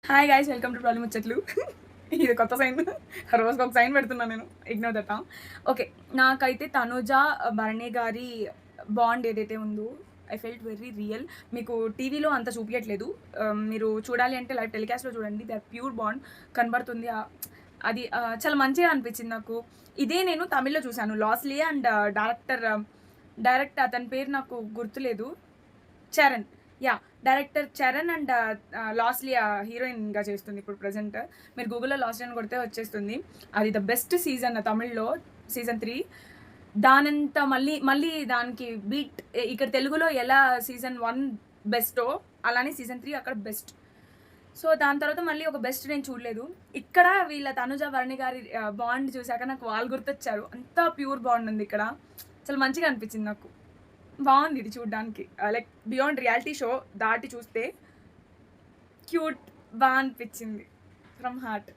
Hi guys, welcome to problem ముచ్చట్లు. ఇది కొత్త సైన్. రోజుకి ఒక సైన్ పెడుతున్నాను నేను. Ignore that. ఓకే, నాకైతే తనుజ భరణి గారి బాండ్ ఏదైతే ఉందో ఐ ఫెల్ట్ వెరీ రియల్. మీకు టీవీలో అంత చూపించట్లేదు. మీరు చూడాలి అంటే లైవ్ టెలికాస్ట్లో చూడండి. దే ఆర్ ప్యూర్ బాండ్ కనబడుతుంది. అది చాలా మంచిగా అనిపించింది నాకు. ఇదే నేను తమిళ్లో చూశాను. లాస్లీ అండ్ డైరెక్ట్ అతని పేరు నాకు గుర్తులేదు. Charan. Yeah! Director Charan and Lashley హీరోయిన్‌గా చేస్తుంది ఇప్పుడు ప్రెజెంట్. మీరు గూగుల్‌లో లాస్లీ అని కొడితే వచ్చేస్తుంది. అది ద బెస్ట్ సీజన్ తమిళ్‌లో సీజన్ 3. దానంత మళ్ళీ దానికి బీట్ ఇక్కడ తెలుగులో ఎలా సీజన్ 1 బెస్టో అలానే సీజన్ 3 అక్కడ బెస్ట్. సో, దాని తర్వాత మళ్ళీ ఒక బెస్ట్ నేను చూడలేదు. ఇక్కడ వీళ్ళ తనుజ, భరణి గారి బాండ్ చూసాక నాకు వాళ్ళు గుర్తొచ్చారు. అంత ప్యూర్ బాండ్ ఉంది ఇక్కడ. చాలా మంచిగా అనిపించింది నాకు. బాగుంది ఇది చూడ్డానికి. లైక్ బియాండ్ రియాలిటీ షో దాటి చూస్తే క్యూట్ బాగా అనిపించింది ఫ్రమ్ హార్ట్.